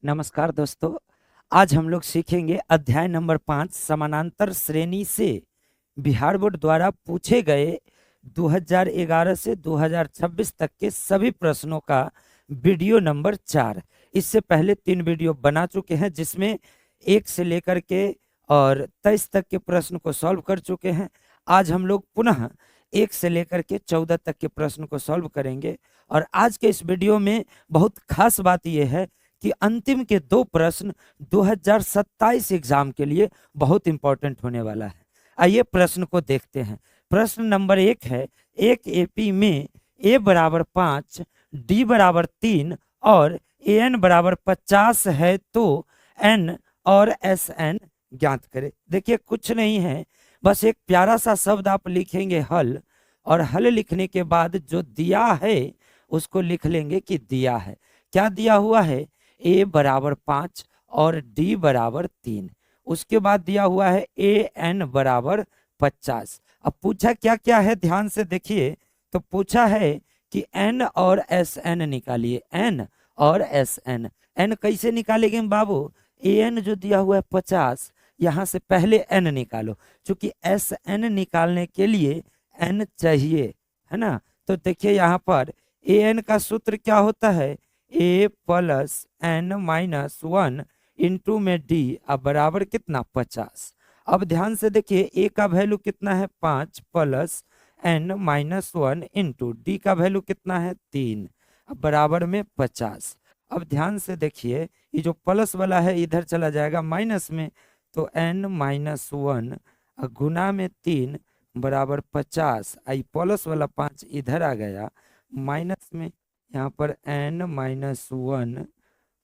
नमस्कार दोस्तों। आज हम लोग सीखेंगे अध्याय नंबर 5 समानांतर श्रेणी से बिहार बोर्ड द्वारा पूछे गए 2011 से 2026 तक के सभी प्रश्नों का वीडियो नंबर 4। इससे पहले 3 वीडियो बना चुके हैं जिसमें 1 से लेकर के और 23 तक के प्रश्न को सॉल्व कर चुके हैं। आज हम लोग पुनः 1 से लेकर के 14 तक के प्रश्न को सॉल्व करेंगे। और आज के इस वीडियो में बहुत खास बात यह है कि अंतिम के 2 प्रश्न 2027 एग्जाम के लिए बहुत इंपॉर्टेंट होने वाला है। आइए प्रश्न को देखते हैं। प्रश्न नंबर 1 है, एक एपी में ए बराबर 5, डी बराबर 3 और ए एन बराबर 50 है तो एन और एस एन ज्ञात करें। देखिए कुछ नहीं है, बस एक प्यारा सा शब्द आप लिखेंगे हल, और हल लिखने के बाद जो दिया है उसको लिख लेंगे कि दिया है। क्या दिया हुआ है? ए बराबर 5 और डी बराबर 3। उसके बाद दिया हुआ है ए एन बराबर 50। अब पूछा क्या क्या है, ध्यान से देखिए। तो पूछा है कि एन और एस एन निकालिए। एन और एस एन, एन कैसे निकालेंगे बाबू? ए एन जो दिया हुआ है 50, यहां से पहले एन निकालो, क्योंकि एस एन निकालने के लिए एन चाहिए, है ना। तो देखिए यहाँ पर ए एन का सूत्र क्या होता है? ए प्लस एन माइनस 1 इंटू में डी, अब बराबर कितना? 50। अब ध्यान से देखिए, ए का वैल्यू कितना है? 5 plus n minus 1 into d का वैल्यू कितना है? 3, अब बराबर में 50। अब ध्यान से देखिए, ये जो प्लस वाला है इधर चला जाएगा माइनस में, तो एन माइनस 1 गुना में 3 बराबर 50। आई प्लस वाला 5 इधर आ गया माइनस में, यहाँ पर एन माइनस 1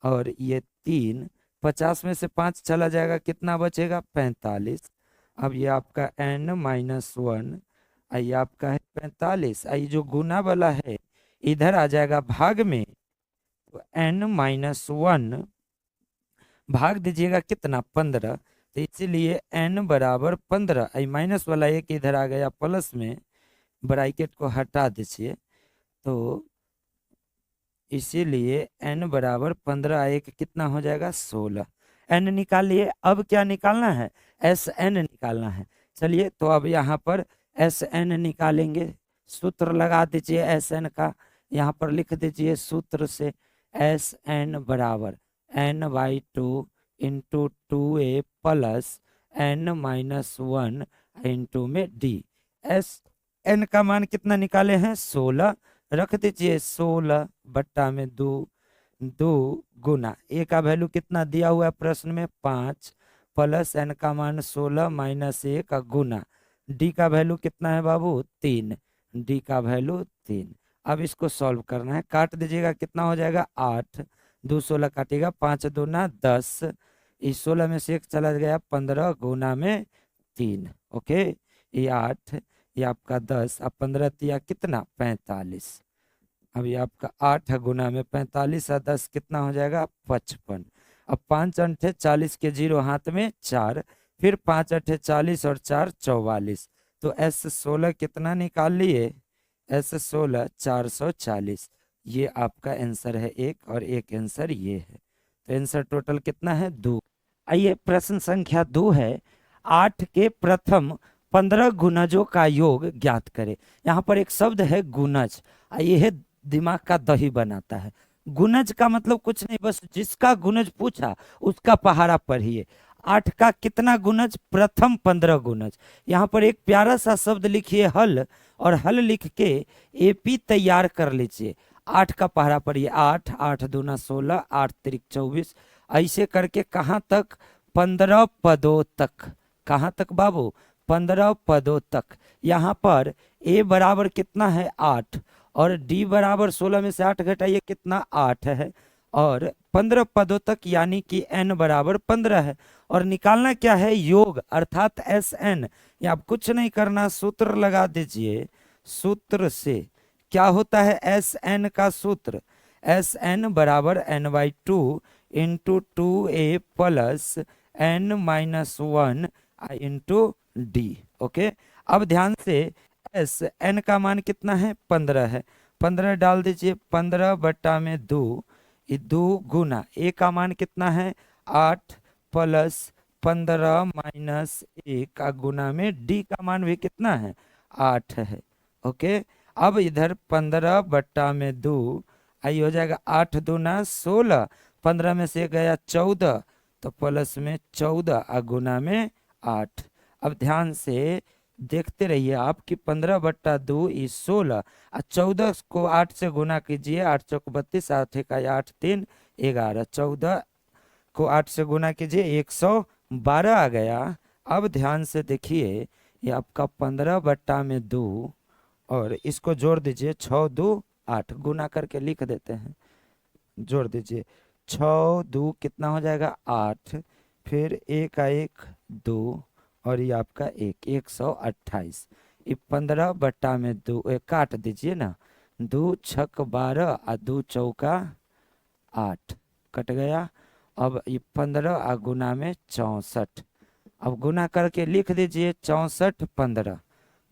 और ये 3, 50 में से 5 चला जाएगा, कितना बचेगा? 45। अब ये आपका एन माइनस 1, ये आपका है 45। ये जो गुना वाला है इधर आ जाएगा भाग में, तो एन माइनस 1 भाग दीजिएगा कितना? 15। तो इसीलिए एन बराबर 15। आई माइनस वाला एक इधर आ गया प्लस में, ब्रैकेट को हटा दीजिए, तो इसीलिए n बराबर 15, एक कितना हो जाएगा? 16। n निकाल लिए। अब क्या निकालना है? एस एन निकालना है। चलिए तो अब यहाँ पर एस एन निकालेंगे। सूत्र लगा दीजिए एस एन का, यहाँ पर लिख दीजिए सूत्र से एस एन बराबर n/2 into 2a plus n minus 1 into में डी। एस एन का मान कितना निकाले हैं? 16। रख दीजिए 16 बट्टा में 2, 2 गुना ए का वैल्यू कितना दिया हुआ है प्रश्न में? 5 प्लस एन का मान 16 माइनस 1 गुना डी का वैल्यू कितना है बाबू? 3। डी का वैल्यू 3। अब इसको सॉल्व करना है, काट दीजिएगा, कितना हो जाएगा? 8, 2 16 काटेगा, 5 दूना 10, इस 16 में से 1 चला गया 15 गुना में 3। ओके, ये 8, ये आपका 10, अब 15 दिया कितना? 45। अब ये आपका 8 गुना में 45 और 10 कितना हो जाएगा? 55। अब 5 अंठे 40 के 0 हाथ में 4, फिर 5 अंठे 40 और 4 44। तो एस 16 कितना निकाल लिए? एस 16 440। ये आपका आंसर है एक, और एक आंसर ये है। तो आंसर टोटल कितना है? 2। आइए प्रश्न संख्या 2 है, 8 के प्रथम 15 गुणजों का योग ज्ञात करें। यहाँ पर एक शब्द है गुणज, ये है दिमाग का दही बनाता है। गुणज का मतलब कुछ नहीं, बस जिसका गुणज पूछा उसका पहाड़ा पढ़िए। 8 का कितना गुणज? प्रथम 15 गुणज। यहाँ पर एक प्यारा सा शब्द लिखिए हल, और हल लिख के एपी तैयार कर लीजिए। 8 का पहाड़ा पढ़िए। 8, 8 दूना 16, 8 तिरिक 24, ऐसे करके कहाँ तक? 15 पदों तक। कहाँ तक बाबू? 15 पदों तक। यहाँ पर ए बराबर कितना है? 8, और डी बराबर 16 में से 8 घटाइए, कितना? 8 है, और 15 पदों तक, यानी कि एन बराबर 15 है। और निकालना क्या है? योग, अर्थात एस एन। ये आप कुछ नहीं करना, सूत्र लगा दीजिए। सूत्र से क्या होता है? एस एन का सूत्र, एस एन बराबर n/2 into 2a plus n minus 1 into D. Okay, अब ध्यान से, एस एन का मान कितना है? 15 है। 15 डाल दीजिए, 15 बट्टा में 2 ये 2 गुना ए का मान कितना है 8 प्लस 15 माइनस 1 का गुना में डी का मान भी कितना है 8 है। ओके, अब इधर 15 बट्टा में 2 आई हो जाएगा 8 दूना 16, 15 में से गया 14 तो प्लस में 14 गुना में 8। अब ध्यान से देखते रहिए आप कि 15/2 इस 16 और 14 को 8 से गुना कीजिए, 8 चौक 32, 8 एक 8 3 11, 14 को 8 से गुना कीजिए 112 आ गया। अब ध्यान से देखिए ये आपका 15/2 और इसको जोड़ दीजिए 6 2 8, गुना करके लिख देते हैं, जोड़ दीजिए 6 2 कितना हो जाएगा 8, फिर 1 का 1 2 और ये आपका 128। ये 15/2 काट दीजिए ना, 2 छक 12 और 2 चौका 8 कट गया। अब ये 15 गुना में 64, अब गुना करके लिख दीजिए 64 15,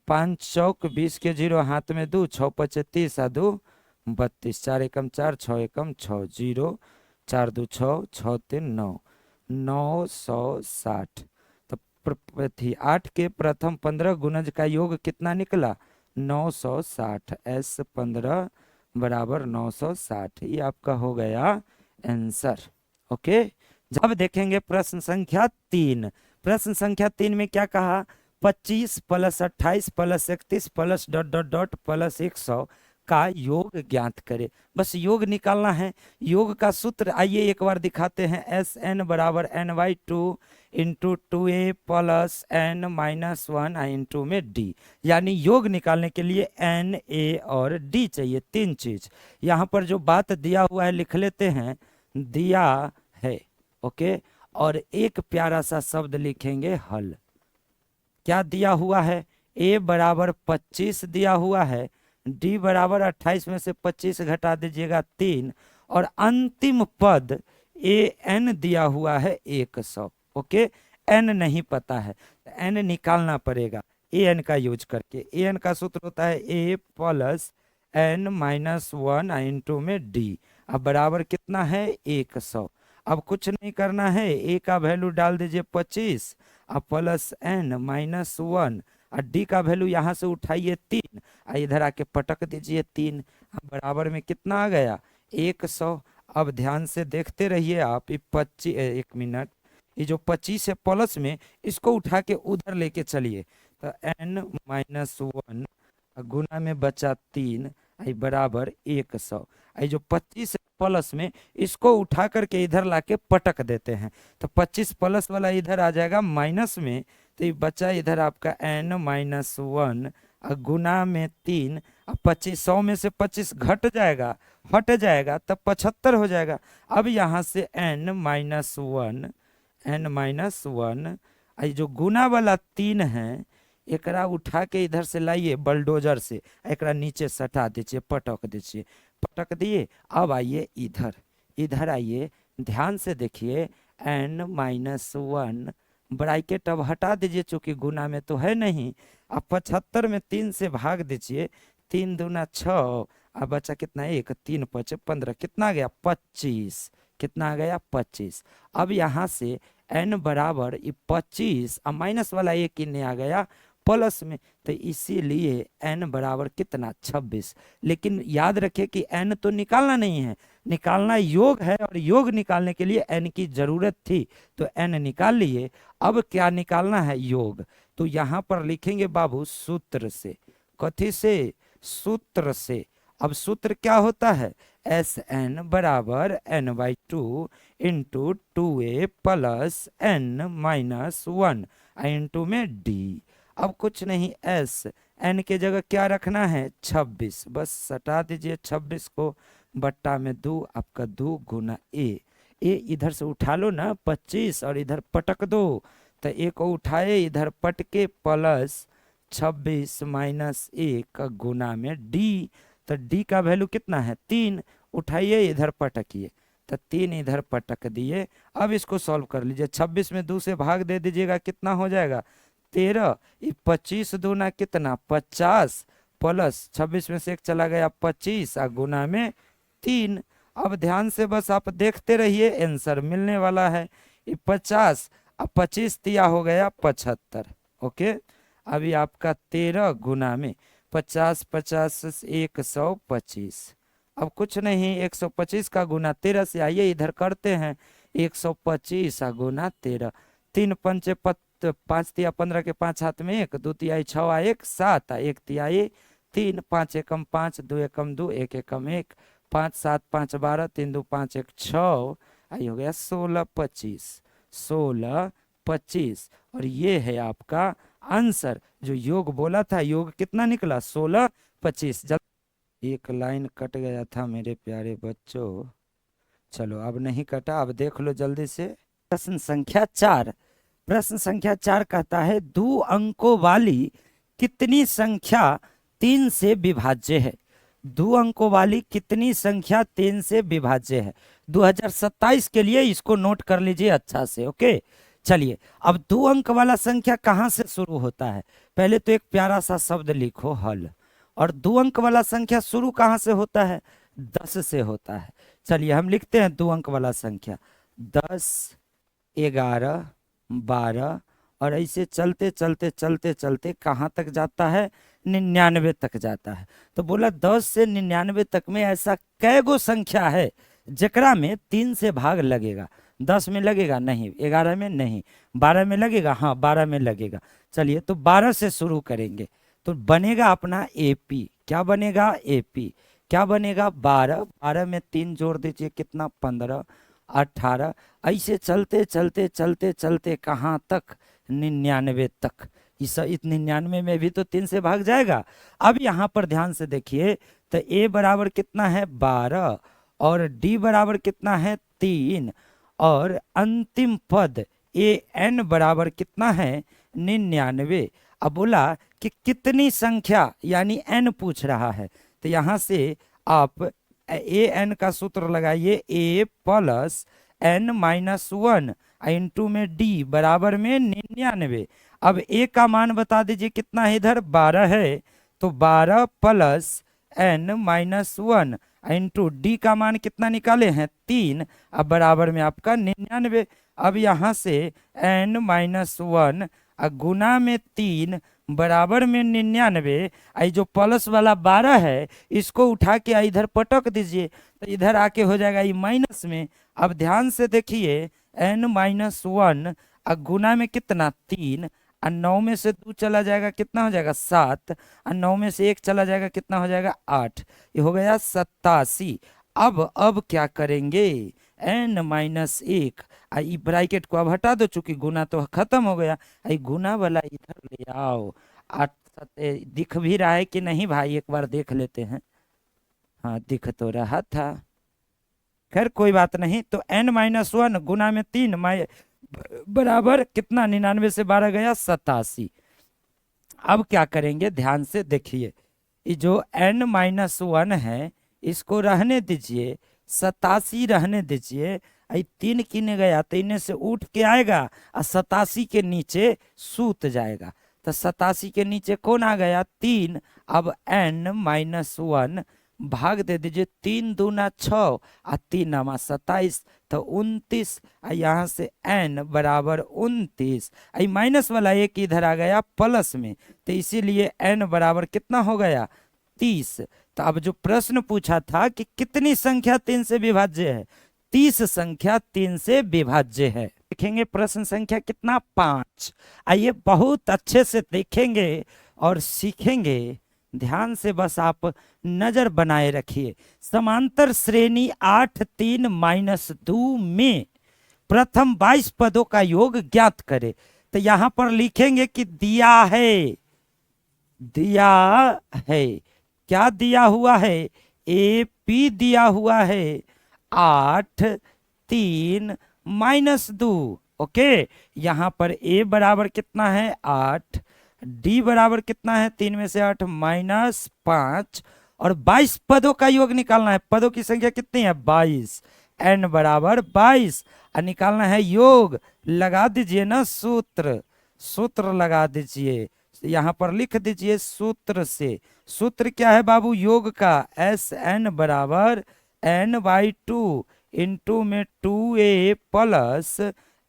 5 चौक 20 के 0 हाथ में 2, 6 5 30 और 2 32, 4 एकम 4 6 एकम 6 0, 4 2 6 6 3 9, 960। तो 8 के प्रथम 15 गुणज का योग कितना निकला 960, S 15 बराबर 960, ये आपका हो गया आंसर। ओके, जब देखेंगे प्रश्न संख्या 3, प्रश्न संख्या 3 में क्या कहा 25 plus 28 plus 31 plus dot dot dot plus 100 का योग ज्ञात करे। बस योग निकालना है। योग का सूत्र आइए एक बार दिखाते हैं, एस एन बराबर n/2 into 2a plus n minus 1 into में d, यानी योग निकालने के लिए n a और d चाहिए, 3 चीज। यहाँ पर जो बात दिया हुआ है लिख लेते हैं, दिया है। ओके, और एक प्यारा सा शब्द लिखेंगे हल। क्या दिया हुआ है, a बराबर 25 दिया हुआ है, d बराबर 28 में से 25 घटा दीजिएगा 3, और अंतिम पद a n दिया हुआ है 100। ओके, n नहीं पता है तो n निकालना पड़ेगा a n का यूज करके। a n का सूत्र होता है a plus n minus 1 into में d, अब बराबर कितना है 100। अब कुछ नहीं करना है, a का वैल्यू डाल दीजिए 25 और प्लस n माइनस 1 और d का वैल्यू यहाँ से उठाइए 3 और इधर आके पटक दीजिए 3, बराबर में कितना आ गया 100। अब ध्यान से देखते रहिए आप, ये 25 एक मिनट, ये जो 25 है प्लस में इसको उठा के उधर लेके चलिए, तो n माइनस 1 गुना में बचा 3 बराबर 100। ये जो 25 प्लस में इसको उठा करके इधर लाके पटक देते हैं, तो 25 प्लस वाला इधर आ जाएगा माइनस में, तो ये बचा इधर आपका n माइनस 1 गुना में 3, अब 25 100 में से 25 घट जाएगा, हट जाएगा, तब 75 हो जाएगा। अब यहाँ से n माइनस 1 ये जो गुना वाला 3 है एकरा उठा के इधर से लाइए बलडोजर से, एकरा नीचे सटा दीजिए, पटक दीजिए, पटक दिए। अब आइए इधर, इधर आइए, ध्यान से देखिए, n माइनस 1 ब्रैकेट अब हटा दीजिए चूंकि गुना में तो है नहीं। अब 75 में 3 से भाग दीजिए, 3 दूना 6, अब बचा कितना 1 3 5 15, कितना आ गया 25, कितना आ गया 25। अब यहाँ से n बराबर 25 अब माइनस वाला एक किन्ने आ गया प्लस में, तो इसीलिए n बराबर कितना 26। लेकिन याद रखिए कि n तो निकालना नहीं है, निकालना योग है, और योग निकालने के लिए n की जरूरत थी तो n निकाल लिए। अब क्या निकालना है योग, तो यहाँ पर लिखेंगे बाबू सूत्र से, कथी से सूत्र से। अब सूत्र क्या होता है, एस एन बराबर n/2 into 2a plus n minus 1 into में d। अब कुछ नहीं, एस एन के जगह क्या रखना है 26, बस सटा दीजिए 26 को, बट्टा में 2 आपका 2 गुना ए इधर से उठा लो ना 25 और इधर पटक दो, तो ए को उठाए इधर पटके प्लस 26 माइनस 1 गुना में डी, तो डी का वैल्यू कितना है 3, उठाइए इधर पटकिए, तो 3 इधर पटक दिए। अब इसको सॉल्व कर लीजिए, 26 में 2 से भाग दे दीजिएगा, कितना हो जाएगा 13, 25 दूना कितना 50 प्लस 26 में से 1 चला गया 25 गुना में 3। अब ध्यान से बस आप देखते रहिए, आंसर मिलने वाला है। ये 50, अब 25 दिया हो गया 75। ओके, अभी आपका 13 गुना में 50, 50 125। अब कुछ नहीं, 125 का गुना 13 से, आइए इधर करते हैं। 125 गुना 13, 3 पंचे 5 तिया 15 के 5 हाथ में 1, 2 तिहाई 6 1 7, 1 तिहाई 3, 5 एकम 5, 2 एकम 2, 1 एकम 1, 5 7 5 12, 3 2 5 1 6, आई हो गया 16 25, 16 25। और ये है आपका आंसर। जो योग बोला था, योग कितना निकला? 16 25। जब एक लाइन कट गया था मेरे प्यारे बच्चों, चलो अब नहीं कटा, अब देख लो जल्दी से। प्रश्न संख्या 4, प्रश्न संख्या 4 कहता है 2 अंकों वाली कितनी संख्या 3 से विभाज्य है? 2 अंकों वाली कितनी संख्या 3 से विभाज्य है? 2027 के लिए इसको नोट कर लीजिए अच्छा से। ओके, चलिए अब 2 अंक वाला संख्या कहाँ से शुरू होता है? पहले तो एक प्यारा सा शब्द लिखो, हल। और 2 अंक वाला संख्या शुरू कहाँ से होता है? 10 से होता है। चलिए हम लिखते हैं 2 अंक वाला संख्या, 10 11 12, और ऐसे चलते चलते चलते चलते कहाँ तक जाता है? 99 तक जाता है। तो बोला 10 से 99 तक में ऐसा कै गो संख्या है जकरा में 3 से भाग लगेगा? 10 में लगेगा? नहीं। 11 में? नहीं। 12 में लगेगा? हाँ 12 में लगेगा। चलिए तो 12 से शुरू करेंगे तो बनेगा अपना एपी। क्या बनेगा? एपी। क्या बनेगा? 12, 12 में 3 जोड़ दीजिए, कितना? 15, 18, ऐसे चलते चलते चलते चलते कहाँ तक? 99 तक। इस 99 में भी तो 3 से भाग जाएगा। अब यहाँ पर ध्यान से देखिए, तो ए बराबर कितना है? 12, और डी बराबर कितना है? 3, और अंतिम पद ए एन बराबर कितना है? 99। अब बोला कि कितनी संख्या, यानी एन पूछ रहा है, तो यहाँ से आप ए एन का सूत्र लगाइए, ए प्लस एन माइनस 1 इंटू में डी बराबर में 99। अब ए का मान बता दीजिए कितना है? इधर 12 है, तो 12 plus n minus 1 into d का मान कितना निकाले हैं? 3, अब बराबर में आपका 99। अब यहाँ से एन माइनस 1 गुना में 3 बराबर में 99। आई जो प्लस वाला 12 है इसको उठा के इधर पटक दीजिए, तो इधर आके हो जाएगा ये माइनस में। अब ध्यान से देखिए, एन माइनस 1 गुना में कितना? 3, और 9 में से 2 चला जाएगा, कितना हो जाएगा? 7, और 9 में से 1 चला जाएगा, कितना हो जाएगा? 8। ये हो गया 87। अब क्या करेंगे? एन माइनस 1, आई ब्रैकेट को अब हटा दो, चूंकि गुना तो खत्म हो गया। आई गुना वाला इधर ले आओ। 8 दिख भी रहा है कि नहीं भाई? एक बार देख लेते हैं। हाँ दिख तो रहा था, खैर कोई बात नहीं। तो एन माइनस 1 गुना में 3 बराबर कितना? 99 से 12 गया 87। अब क्या करेंगे? ध्यान से देखिए, ये जो एन माइनस 1 है इसको रहने दीजिए, 87 रहने दीजिए। 3 किने गया तो इन्हें से उठ के आएगा और 87 के नीचे सूत जाएगा। तो 87 के नीचे कौन आ गया? 3। अब एन माइनस 1 भाग दे दीजिए, 3 दूना 6 और 3 नामा 27, तो 29। यहाँ से एन बराबर 29। माइनस वाला एक इधर आ गया प्लस में, तो इसीलिए एन बराबर कितना हो गया? 30। तो अब जो प्रश्न पूछा था कि कितनी संख्या 3 से विभाज्य है, 30 संख्या 3 से विभाज्य है। देखेंगे प्रश्न संख्या कितना? 5। आइए बहुत अच्छे से देखेंगे और सीखेंगे। ध्यान से बस आप नजर बनाए रखिए। समांतर श्रेणी 8 3 माइनस 2 में प्रथम 22 पदों का योग ज्ञात करे। तो यहां पर लिखेंगे कि दिया है, दिया है। क्या दिया हुआ है? ए पी दिया हुआ है 8 3 माइनस 2। ओके, यहां पर ए बराबर कितना है? 8, डी बराबर कितना है? 3 में से 8 माइनस 5, और 22 पदों का योग निकालना है। पदों की संख्या कितनी है? 22। एन बराबर 22, और निकालना है योग। लगा दीजिए ना सूत्र, सूत्र लगा दीजिए। यहां पर लिख दीजिए सूत्र से। सूत्र क्या है बाबू? योग का। एस एन बराबर n/2 इंटू में 2a प्लस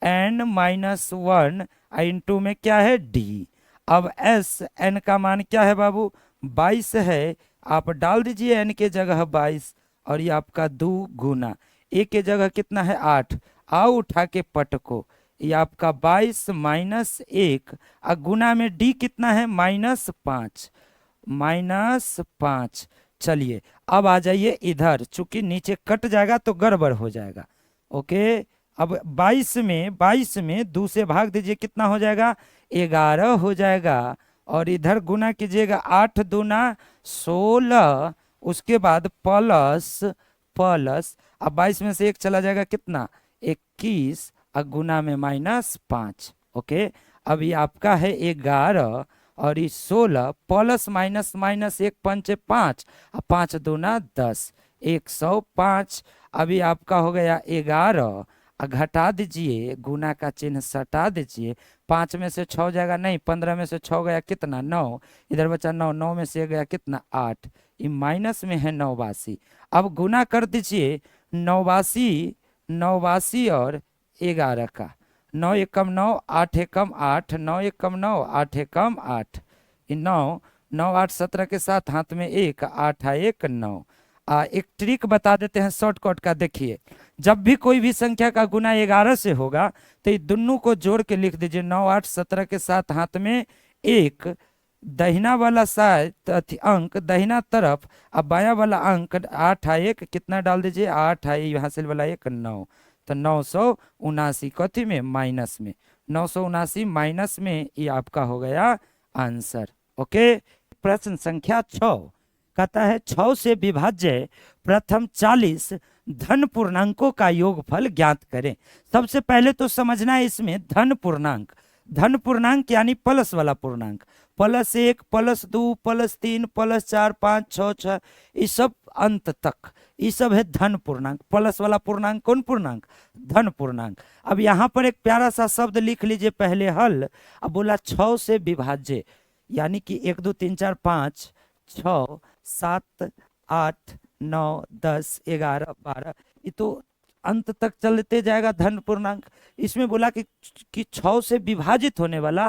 n-1 इंटू में क्या है d। अब s n का मान क्या है बाबू 22 है, आप डाल दीजिए n के जगह 22 और ये आपका 2 गुना a के जगह कितना है 8, आओ उठा के पट को, ये आपका 22 माइनस 1 गुना में d कितना है -5, -5। चलिए अब आ जाइए इधर, चूंकि नीचे कट जाएगा तो गड़बड़ हो जाएगा। ओके, अब 22 में 2 से भाग दीजिए, कितना हो जाएगा 11 हो जाएगा, और इधर गुना कीजिएगा 8 दूना 16, उसके बाद प्लस प्लस, अब 22 में से 1 चला जाएगा कितना 21 और गुना में -5। ओके, अब ये आपका है 11 और ये 16 प्लस माइनस माइनस 1 पंचे 5 और 5 दूना 10, 105। अभी आपका हो गया 11, घटा दीजिए, गुना का चिन्ह सटा दीजिए, 5 में से 6 जाएगा नहीं, 15 में से 6 गया कितना 9, इधर बचा 9, 9 में से गया कितना 8, ये माइनस में है 89। अब गुना कर दीजिए 89, 89 और 11 का, 9 एकम 9, 8 एकम 8, 9 एकम 9, 8 एकम 8, 9, 9 8 17 के साथ हाथ में 1, 8 1 9। एक ट्रिक बता देते हैं शॉर्टकट का, देखिए जब भी कोई भी संख्या का गुना 11 से होगा तो ये दोनों को जोड़ के लिख दीजिए, 9 8 17 के साथ हाथ में 1, दहिना वाला साइड अंक दहिना तरफ, अब बाया वाला अंक 8 1 कितना डाल दीजिए 8 यहाँ से वाला 1 9, तो 979 कथी में माइनस में, 979 माइनस में, ये आपका हो गया आंसर। ओके, प्रश्न संख्या 6 कहता है 6 से विभाज्य प्रथम 40 धन पूर्णांकों का योगफल ज्ञात करें। सबसे पहले तो समझना है इसमें धन पूर्णांक, धन पूर्णांक यानी प्लस वाला पूर्णांक, +1 +2 +3 +4 5 6 6, ये सब अंत तक, ये सब है धन पूर्णांक। प्लस वाला पूर्णांक कौन पूर्णांक, धन पूर्णांक। अब यहाँ पर एक प्यारा सा शब्द लिख लीजिए पहले हल, अब बोला 6 से विभाज्य, यानी कि 1 2 3 4 5 6 7 8 9 10 11 12, ये तो अंत तक चलते जाएगा धन पूर्णांक। इसमें बोला कि 6 से विभाजित होने वाला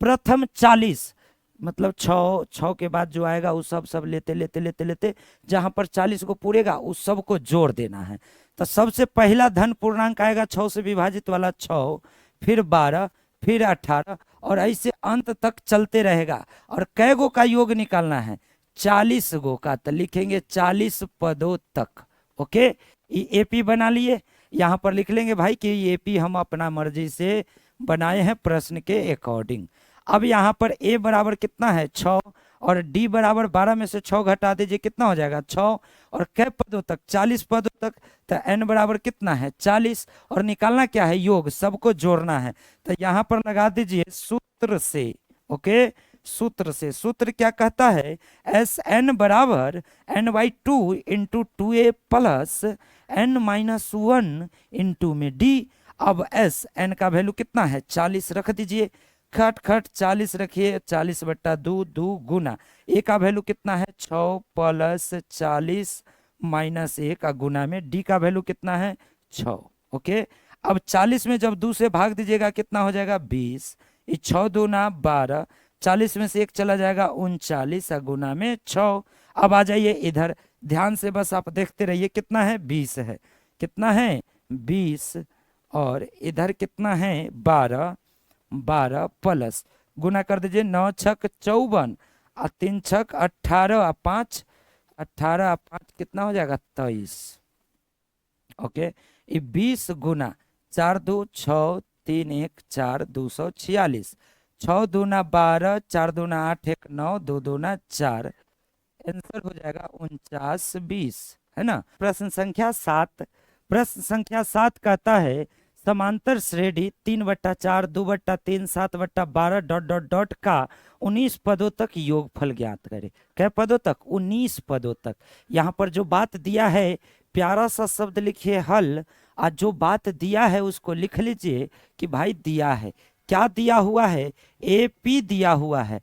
प्रथम 40, मतलब 6 के बाद जो आएगा वो सब लेते लेते लेते लेते जहां पर 40 को पूरेगा उस सब को जोड़ देना है। तो सबसे पहला धन पूर्णांक आएगा 6 से विभाजित वाला 6, फिर 12, फिर 18 और ऐसे अंत तक चलते रहेगा। और कै गो का योग निकालना है 40 गो का, तो लिखेंगे 40 पदों तक। ओके, ये एपी बना लिए, यहाँ पर लिख लेंगे भाई कि ये एपी हम अपना मर्जी से बनाए हैं प्रश्न के अकॉर्डिंग। अब यहाँ पर a बराबर कितना है 6 और d बराबर 12 में से 6 घटा दीजिए, कितना हो जाएगा 6 और कै पदों तक 40 पदों तक, तो n बराबर कितना है 40 और निकालना क्या है योग, सबको जोड़ना है। तो यहाँ पर लगा दीजिए सूत्र से। ओके, सूत्र से, सूत्र क्या कहता है Sn बराबर n/2 into 2a plus n-1 into में d। अब Sn का वैल्यू कितना है 40 रख दीजिए, खट खट 40 रखिए, 40/2 2 गुना a का वैल्यू कितना है 6 प्लस 40 माइनस 1 गुना में d का वैल्यू कितना है 6। ओके, अब 40 में जब 2 से भाग दीजिएगा कितना हो जाएगा 20, ये 6 दूना 12, 40 में से 1 चला जाएगा 39 गुना में 6। अब आ जाइए इधर, ध्यान से बस आप देखते रहिए, कितना है 20 है, कितना है 20 और इधर कितना है 12, 12 प्लस गुना कर दीजिए, 9 छक 54 और 3 छक 18 और 5 18 और 5 कितना हो जाएगा 23। ओके, ये 20 गुना 4 2 6 3 1 4 246, 6 दूना 12, 4 दूना 8 1 9, 2 दूना 4, आंसर हो जाएगा 49 20, है ना। प्रश्न संख्या 7, प्रश्न संख्या 7 कहता है समांतर श्रेणी 3/4 2/3 7/12 डॉट डॉट डॉट का 19 पदों तक योगफल ज्ञात करें। क्या पदों तक 19 पदों तक। यहाँ पर जो बात दिया है प्यारा सा शब्द लिखिए हल, और जो बात दिया है उसको लिख लीजिए कि भाई दिया है, क्या दिया हुआ है AP दिया हुआ है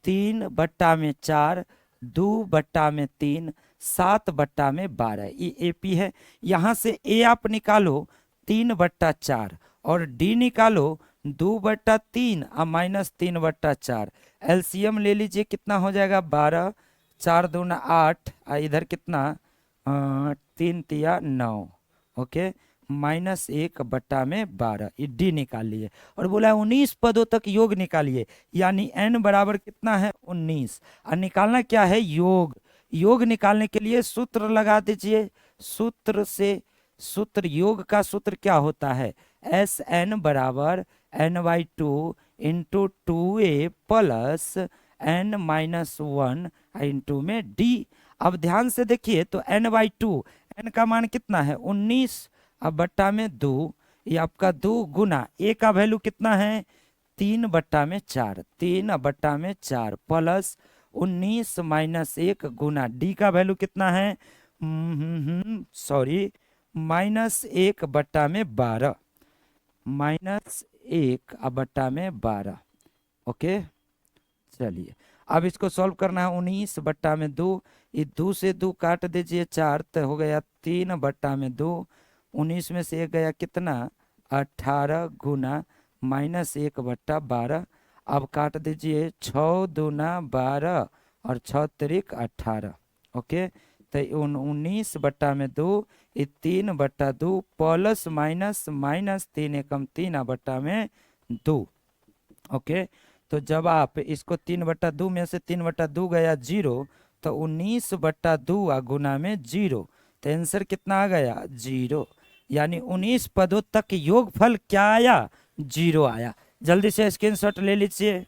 3/4 2/3 7/12, ये एपी है। यहाँ से ए आप निकालो 3/4 और डी निकालो 2/3 और -3/4। एलसीएम ले लीजिए, कितना हो जाएगा 12, 4 दूना 8, इधर कितना 3 तिया 9, ओके, -1/12, ये डी निकाल लिए। और बोला 19 पदों तक योग निकालिए, यानी n बराबर कितना है 19। और निकालना क्या है योग। योग निकालने के लिए सूत्र लगा दीजिए। सूत्र योग का सूत्र क्या होता है, Sn बराबर n/2 into 2a plus n-1 into में d। अब ध्यान से देखिए तो n/2, n का मान कितना है 19, अब बट्टा में 2, ये आपका 2 गुना a का वैल्यू कितना है 3/4, 3/4 प्लस 19 -1 गुना d का वैल्यू कितना है सॉरी -1/12, -1/12। ओके, चलिए अब इसको सॉल्व करना है। 19/2, ये 2 से 2 काट दीजिए 4, तो हो गया 3/2। 19 में से 1 गया कितना 18 गुना -1/12। अब काट दीजिए 6 दूना 12 और 6 तिरिक 18, ओके। तो 19/2, ये 3/2 प्लस -3 एकम 3/2, ओके। तो जब आप इसको 3/2 में से 3/2 गया 0, तो 19/2 गुना में 0, तो आंसर कितना आ गया 0। यानी 19 पदों तक योगफल क्या आया 0 आया। जल्दी से स्क्रीनशॉट ले लीजिए।